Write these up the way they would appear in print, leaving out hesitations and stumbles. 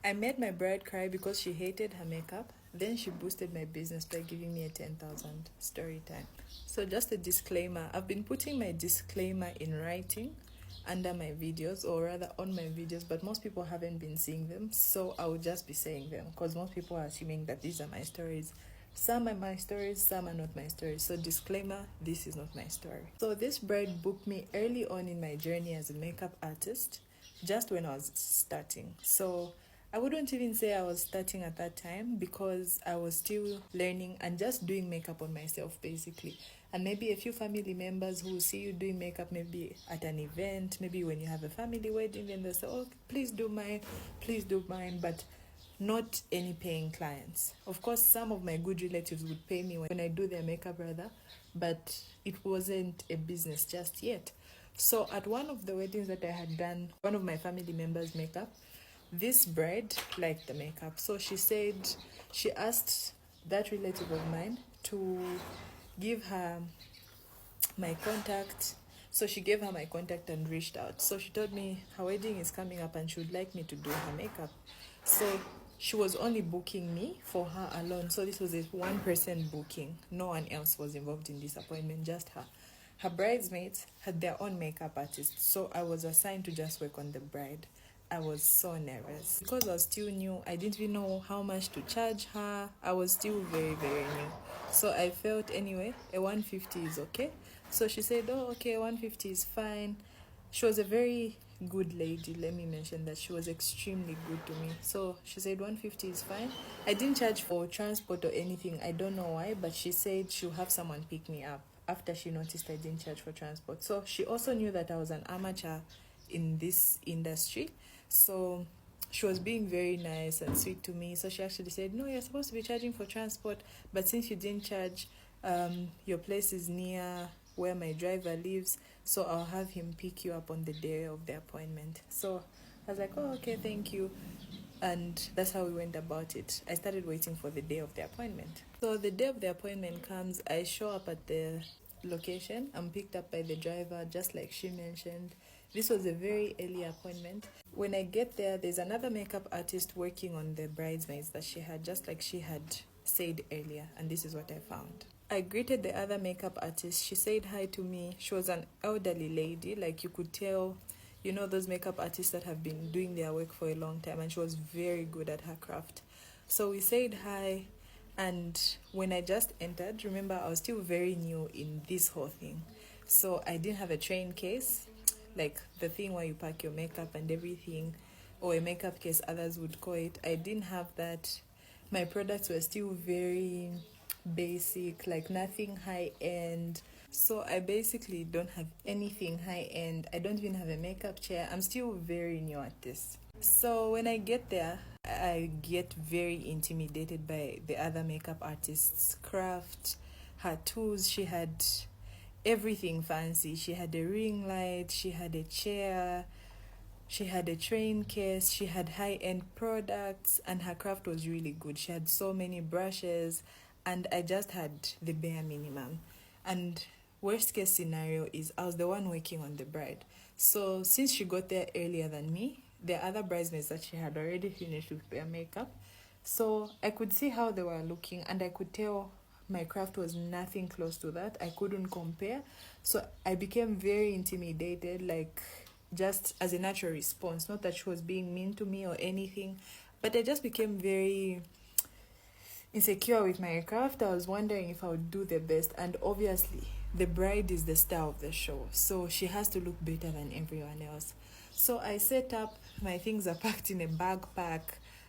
I made my bride cry because she hated her makeup. Then she boosted my business by giving me a 10,000 story time. So just a disclaimer, I've been putting my disclaimer in writing under my videos, or rather on my videos, but most people haven't been seeing them, so I will just be saying them because most people are assuming that these are my stories. Some are my stories, some are not my stories. So disclaimer, this is not my story. So this bride booked me early on in my journey as a makeup artist, just when I was starting. So I wouldn't even say I was starting at that time because I was still learning and just doing makeup on myself basically. And maybe a few family members who will see you doing makeup maybe at an event, maybe when you have a family wedding, and they say, oh, please do mine, but not any paying clients. Of course, some of my good relatives would pay me when I do their makeup rather, but it wasn't a business just yet. So at one of the weddings that I had done, one of my family members' makeup, this bride liked the makeup. So she asked that relative of mine to give her my contact. So she gave her my contact and reached out. So she told me her wedding is coming up and she would like me to do her makeup. So she was only booking me for her alone. So this was a one-person booking. No one else was involved in this appointment, just her. Her bridesmaids had their own makeup artist. So I was assigned to just work on the bride. I was so nervous. Because I was still new, I didn't even know how much to charge her. I was still very, very new. So I felt anyway, a 150 is okay. So she said, oh, okay, 150 is fine. She was a very good lady. Let me mention that she was extremely good to me. So she said 150 is fine. I didn't charge for transport or anything. I don't know why, but she said she'll have someone pick me up after she noticed I didn't charge for transport. So she also knew that I was an amateur in this industry. So she was being very nice and sweet to me. So she actually said, no, you're supposed to be charging for transport, but since you didn't charge, your place is near where my driver lives, so I'll have him pick you up on the day of the appointment. So I was like, oh, okay, thank you. And that's how we went about it. I started waiting for the day of the appointment. So the day of the appointment comes, I show up at the location. I'm picked up by the driver, just like she mentioned. This was a very early appointment. When I get there, there's another makeup artist working on the bridesmaids that she had, just like she had said earlier, and this is what I found. I greeted the other makeup artist. She said hi to me. She was an elderly lady, like you could tell, you know, those makeup artists that have been doing their work for a long time, and she was very good at her craft. So we said hi, and when I just entered, remember, I was still very new in this whole thing. So I didn't have a train case, like the thing where you pack your makeup and everything, or a makeup case, others would call it. I didn't have that. My products were still very basic, like nothing high end. So I basically don't have anything high end. I don't even have a makeup chair. I'm still very new at this. So when I get there, I get very intimidated by the other makeup artist's craft, her tools. She had everything fancy. She had a ring light, she had a chair, she had a train case, she had high-end products, and her craft was really good. She had so many brushes, and I just had the bare minimum. And worst case scenario is I was the one working on the bride. So since she got there earlier than me, the other bridesmaids that she had already finished with their makeup. So I could see how they were looking, and I could tell my craft was nothing close to that. I couldn't compare. So I became very intimidated, like just as a natural response. Not that she was being mean to me or anything, but I just became very insecure with my craft. I was wondering if I would do the best, and obviously the bride is the star of the show, so she has to look better than everyone else. So I set up, my things are packed in a backpack.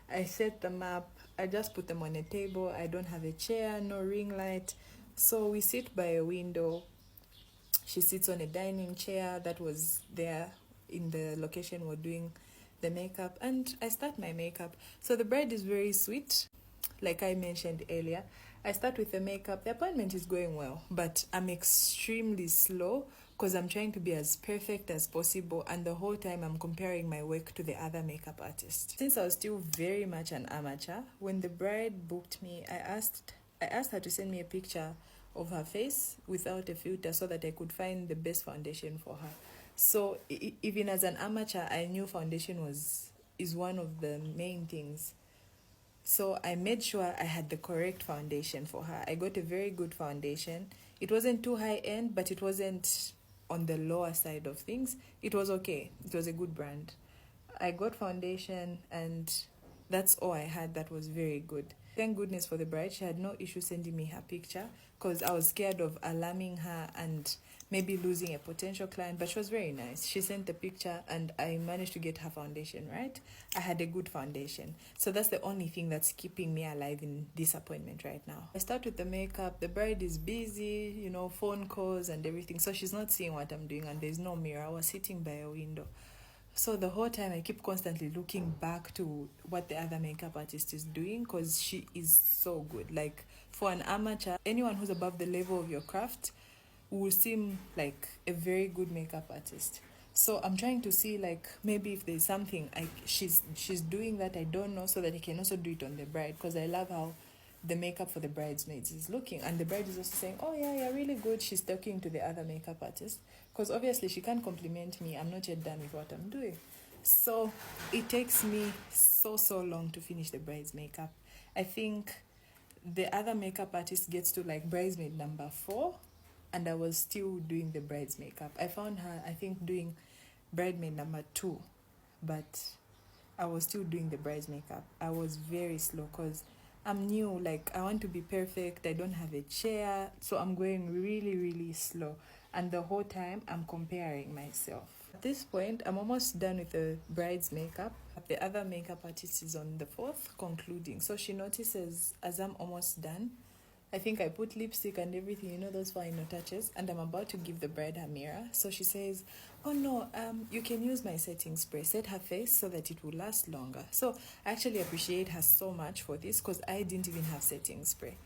I set them up, I just put them on a table. I don't have a chair, no ring light. So we sit by a window. She sits on a dining chair that was there in the location we're doing the makeup, and I start my makeup. So the bride is very sweet, like I mentioned earlier. I start with the makeup. The appointment is going well, but I'm extremely slow because I'm trying to be as perfect as possible, and the whole time I'm comparing my work to the other makeup artist. Since I was still very much an amateur, when the bride booked me, I asked her to send me a picture of her face without a filter so that I could find the best foundation for her. So even as an amateur, I knew foundation was is one of the main things. So I made sure I had the correct foundation for her. I got a very good foundation. It wasn't too high end, but it wasn't on the lower side of things. It was okay. It was a good brand. I got foundation, and that's all I had that was very good. Thank goodness for the bride. She had no issue sending me her picture because I was scared of alarming her and maybe losing a potential client, but she was very nice. She sent the picture and I managed to get her foundation right. I had a good foundation. So that's the only thing that's keeping me alive in disappointment right now. I start with the makeup. The bride is busy, phone calls and everything. So she's not seeing what I'm doing and there's no mirror. I was sitting by a window. So the whole time I keep constantly looking back to what the other makeup artist is doing because she is so good. Like for an amateur, anyone who's above the level of your craft will seem like a very good makeup artist. So I'm trying to see like maybe if there's something she's doing that I don't know so that I can also do it on the bride because I love how the makeup for the bridesmaids is looking, and the bride is also saying, oh yeah, really good. She's talking to the other makeup artist because obviously she can't compliment me. I'm not yet done with what I'm doing. So it takes me so long to finish the bride's makeup. I think the other makeup artist gets to like bridesmaid number 4 and I was still doing the bride's makeup. I found her, I think, doing bridesmaid number 2, but I was still doing the bride's makeup. I was very slow because I'm new, like I want to be perfect. I don't have a chair, so I'm going really slow. And the whole time I'm comparing myself. At this point, I'm almost done with the bride's makeup. The other makeup artist is on the 4th, concluding. So she notices as I'm almost done, I think I put lipstick and everything, those final touches, and I'm about to give the bride her mirror. So she says, oh no, you can use my setting spray. Set her face so that it will last longer. So I actually appreciate her so much for this because I didn't even have setting spray.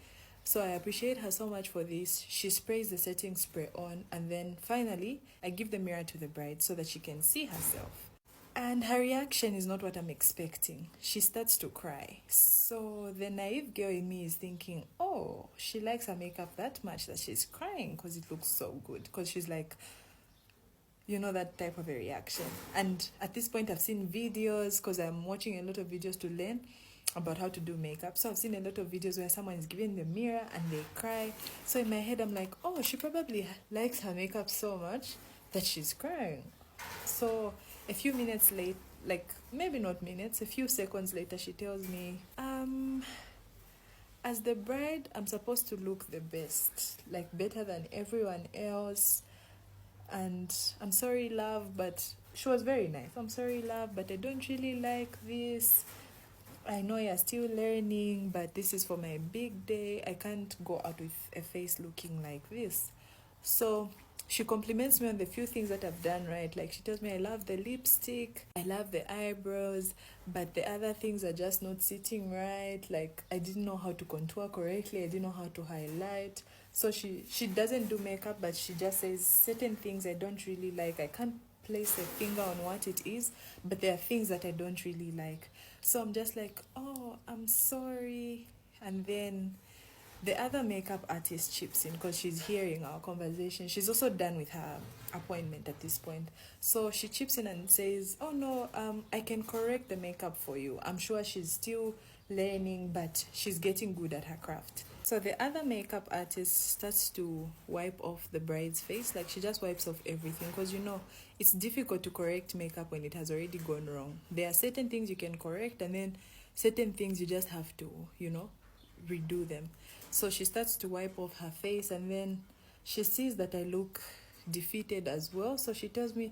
So I appreciate her so much for this. She sprays the setting spray on, and then finally I give the mirror to the bride so that she can see herself. And her reaction is not what I'm expecting. She starts to cry. So the naive girl in me is thinking, oh, she likes her makeup that much that she's crying because it looks so good. Because she's like, that type of a reaction. And at this point, I've seen videos because I'm watching a lot of videos to learn about how to do makeup. So I've seen a lot of videos where someone is giving the mirror and they cry. So in my head, I'm like, oh, she probably likes her makeup so much that she's crying. So a few minutes late, like maybe not minutes, a few seconds later, she tells me, as the bride, I'm supposed to look the best, like better than everyone else. And I'm sorry, love, but she was very nice. I'm sorry, love, but I don't really like this. I know you're still learning, but this is for my big day. I can't go out with a face looking like this. So she compliments me on the few things that I've done right. Like she tells me I love the lipstick, I love the eyebrows, but the other things are just not sitting right. Like I didn't know how to contour correctly, I didn't know how to highlight. So she doesn't do makeup, but she just says certain things I don't really like. I can't place a finger on what it is, but there are things that I don't really like. So I'm just like, oh, I'm sorry. And then the other makeup artist chips in because she's hearing our conversation. She's also done with her appointment at this point. So she chips in and says, oh no, I can correct the makeup for you. I'm sure she's still learning, but she's getting good at her craft. So the other makeup artist starts to wipe off the bride's face. Like she just wipes off everything because it's difficult to correct makeup when it has already gone wrong. There are certain things you can correct and then certain things you just have to, redo them. So she starts to wipe off her face and then she sees that I look defeated as well. So she tells me,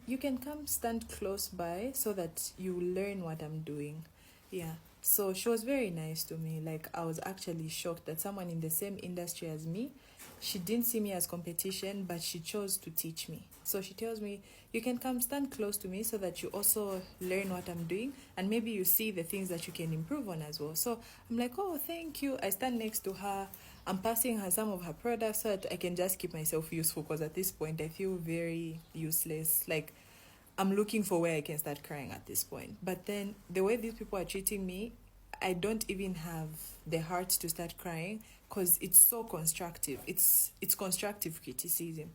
you can come stand close by so that you learn what I'm doing. Yeah. So she was very nice to me. Like I was actually shocked that someone in the same industry as me, she didn't see me as competition, but she chose to teach me. So she tells me, you can come stand close to me so that you also learn what I'm doing and maybe you see the things that you can improve on as well. So I'm like, oh, thank you. I stand next to her. I'm passing her some of her products so that I can just keep myself useful because at this point I feel very useless. Like I'm looking for where I can start crying at this point. But then the way these people are treating me, I don't even have the heart to start crying because it's so constructive. It's constructive criticism.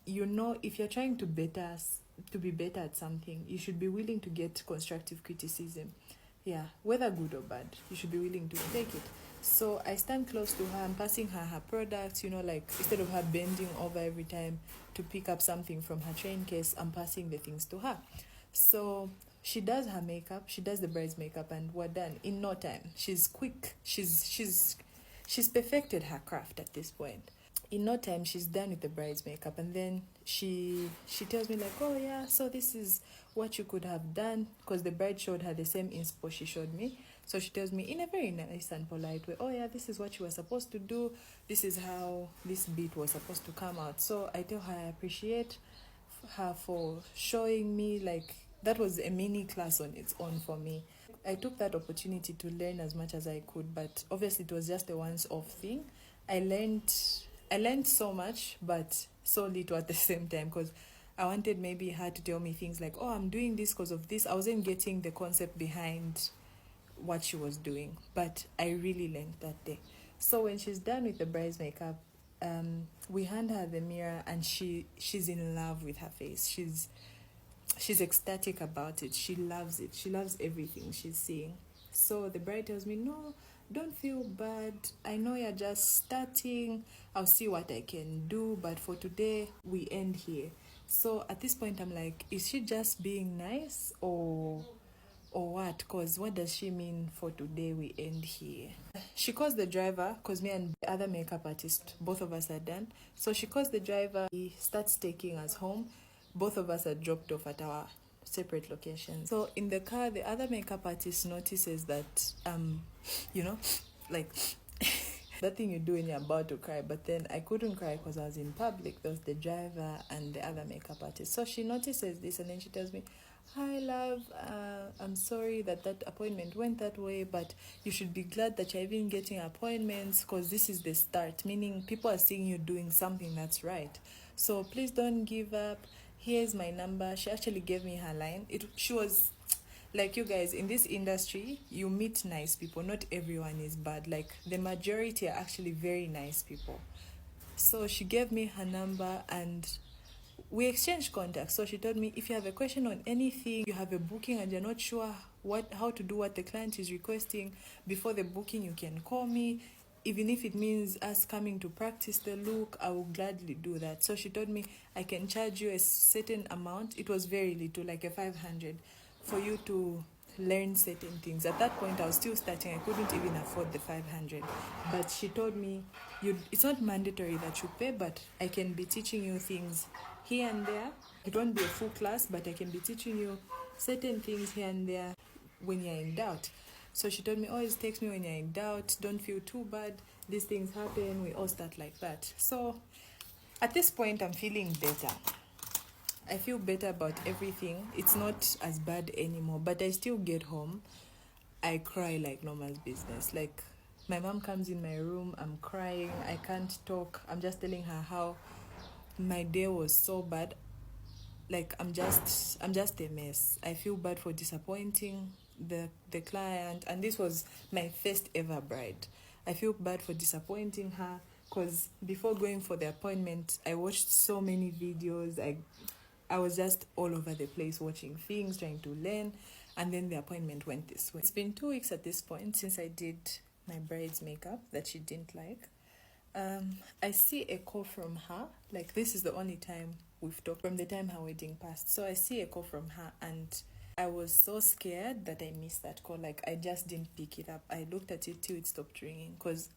If you're trying to better to be better at something, you should be willing to get constructive criticism. Yeah, whether good or bad, you should be willing to take it. So I stand close to her. I'm passing her products, like instead of her bending over every time to pick up something from her train case, I'm passing the things to her. So she does her makeup, she does the bride's makeup, and we're done in no time. She's quick. She's perfected her craft at this point. In no time, she's done with the bride's makeup, and then she tells me like, oh yeah, so this is what you could have done, because the bride showed her the same inspo she showed me. So she tells me in a very nice and polite way, oh yeah, this is what you were supposed to do, this is how this beat was supposed to come out. So I tell her I appreciate her for showing me, like, that was a mini class on its own for me. I took that opportunity to learn as much as I could, but obviously it was just a once-off thing. I learned so much, but so little at the same time, because I wanted maybe her to tell me things like, oh, I'm doing this because of this. I wasn't getting the concept behind what she was doing, but I really learned that day. So when she's done with the bride's makeup, we hand her the mirror, and she's in love with her face. She's ecstatic about it. She loves it. She loves everything she's seeing. So the bride tells me, no, don't feel bad. I know you're just starting. I'll see what I can do. But for today, we end here. So at this point, I'm like, is she just being nice or what? Because what does she mean for today, we end here? She calls the driver, because me and the other makeup artist, both of us are done. So she calls the driver. He starts taking us home. Both of us are dropped off at our separate locations. So in the car, the other makeup artist notices that, like that thing you do when you're about to cry. But then I couldn't cry because I was in public. There was the driver and the other makeup artist. So she notices this, and then she tells me, hi love, I'm sorry that appointment went that way, but you should be glad that you're even getting appointments, because this is the start, meaning people are seeing you doing something that's right. So please don't give up. Here's my number. She actually gave me her line. She was like, you guys, in this industry, you meet nice people. Not everyone is bad. Like, the majority are actually very nice people. So she gave me her number, and we exchanged contacts. So she told me, if you have a question on anything, you have a booking and you're not sure how to do what the client is requesting before the booking, you can call me. Even if it means us coming to practice the look, I will gladly do that. So she told me, I can charge you a certain amount. It was very little, like a 500, for you to learn certain things. At that point, I was still starting. I couldn't even afford the 500. But she told me, it's not mandatory that you pay, but I can be teaching you things here and there. It won't be a full class, but I can be teaching you certain things here and there when you're in doubt. So she told me, always text me when you're in doubt. Don't feel too bad. These things happen. We all start like that. So at this point, I'm feeling better. I feel better about everything. It's not as bad anymore. But I still get home. I cry like normal business. Like, my mom comes in my room. I'm crying. I can't talk. I'm just telling her how my day was so bad. Like, I'm just a mess. I feel bad for disappointing the client, and this was my first ever bride. I feel bad for disappointing her, because before going for the appointment, I watched so many videos. I was just all over the place watching things, trying to learn, and then the appointment went this way. It's been 2 weeks at this point since I did my bride's makeup that she didn't like. I see a call from her. Like, this is the only time we've talked from the time her wedding passed. So I see a call from her, and I was so scared that I missed that call. Like, I just didn't pick it up. I looked at it till it stopped ringing, because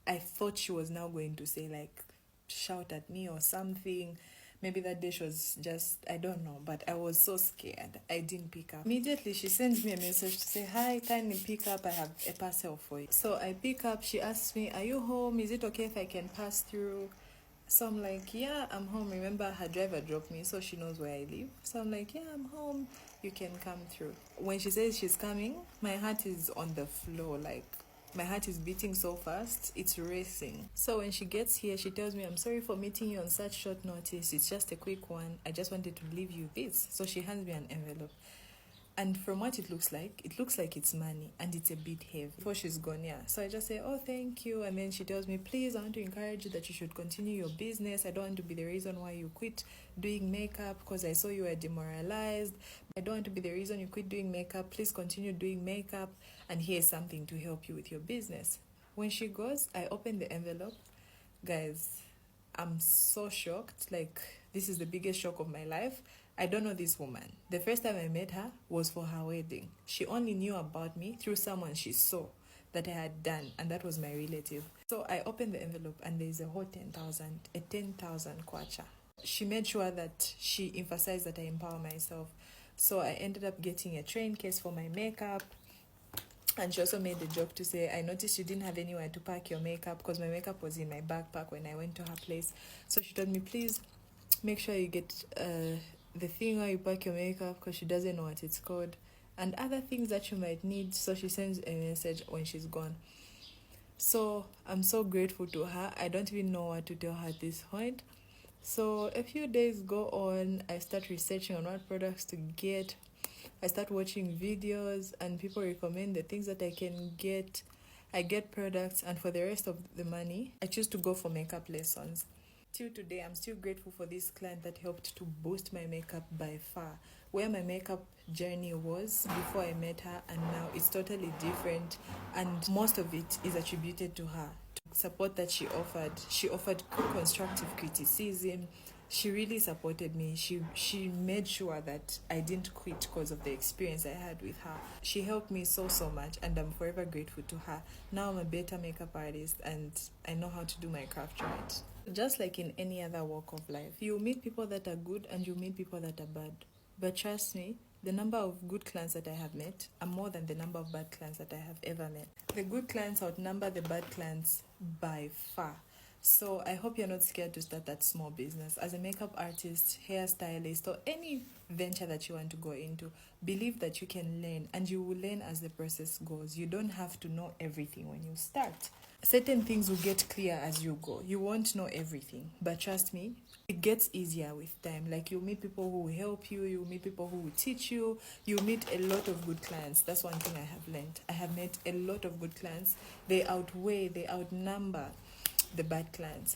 I thought she was now going to say, like, shout at me or something. Maybe that day she was just, I don't know, but I was so scared. I didn't pick up. Immediately, she sends me a message to say, hi, kindly pick up. I have a parcel for you. So I pick up. She asks me, are you home? Is it okay if I can pass through? So I'm like, yeah, I'm home. Remember, her driver dropped me, so she knows where I live. So I'm like, yeah, I'm home. You can come through. When she says she's coming, my heart is on the floor. Like, my heart is beating so fast, it's racing. So when she gets here, she tells me, I'm sorry for meeting you on such short notice. It's just a quick one. I just wanted to leave you this. So she hands me an envelope. And from what it looks like it's money and it's a bit heavy. Before she's gone, yeah. So I just say, oh, thank you. And then she tells me, please, I want to encourage you that you should continue your business. I don't want to be the reason why you quit doing makeup because I saw you were demoralized. I don't want to be the reason you quit doing makeup. Please continue doing makeup. And here's something to help you with your business. When she goes, I open the envelope. Guys, I'm so shocked. Like, this is the biggest shock of my life. I don't know this woman. The first time I met her was for her wedding. She only knew about me through someone she saw that I had done, and that was my relative. So I opened the envelope and there's a whole 10,000 kwacha. She made sure that she emphasized that I empower myself. So I ended up getting a train case for my makeup. And she also made the joke to say, I noticed you didn't have anywhere to pack your makeup because my makeup was in my backpack when I went to her place. So she told me, please make sure you get the thing where you pack your makeup because she doesn't know what it's called. And other things that you might need. So she sends a message when she's gone. So I'm so grateful to her. I don't even know what to tell her at this point. So a few days go on, I start researching on what products to get. I start watching videos and people recommend the things that I can get. I get products, and for the rest of the money, I choose to go for makeup lessons. Till today, I'm still grateful for this client that helped to boost my makeup by far. Where my makeup journey was before I met her and now it's totally different, and most of it is attributed to her. Support that she offered constructive criticism. She really supported me. She made sure that I didn't quit because of the experience I had with her. She helped me so much, and I'm forever grateful to her. Now I'm a better makeup artist and I know how to do my craft right. Just like in any other walk of life, you meet people that are good and you meet people that are bad. But trust me, the number of good clients that I have met are more than the number of bad clients that I have ever met. The good clients outnumber the bad clients by far. So I hope you're not scared to start that small business. As a makeup artist, hairstylist, or any venture that you want to go into, believe that you can learn, and you will learn as the process goes. You don't have to know everything when you start. Certain things will get clear as you go. You won't know everything, but trust me, it gets easier with time. Like, you'll meet people who will help you, you'll meet people who will teach you, you'll meet a lot of good clients. That's one thing I have learned. I have met a lot of good clients. They outnumber the bad clients.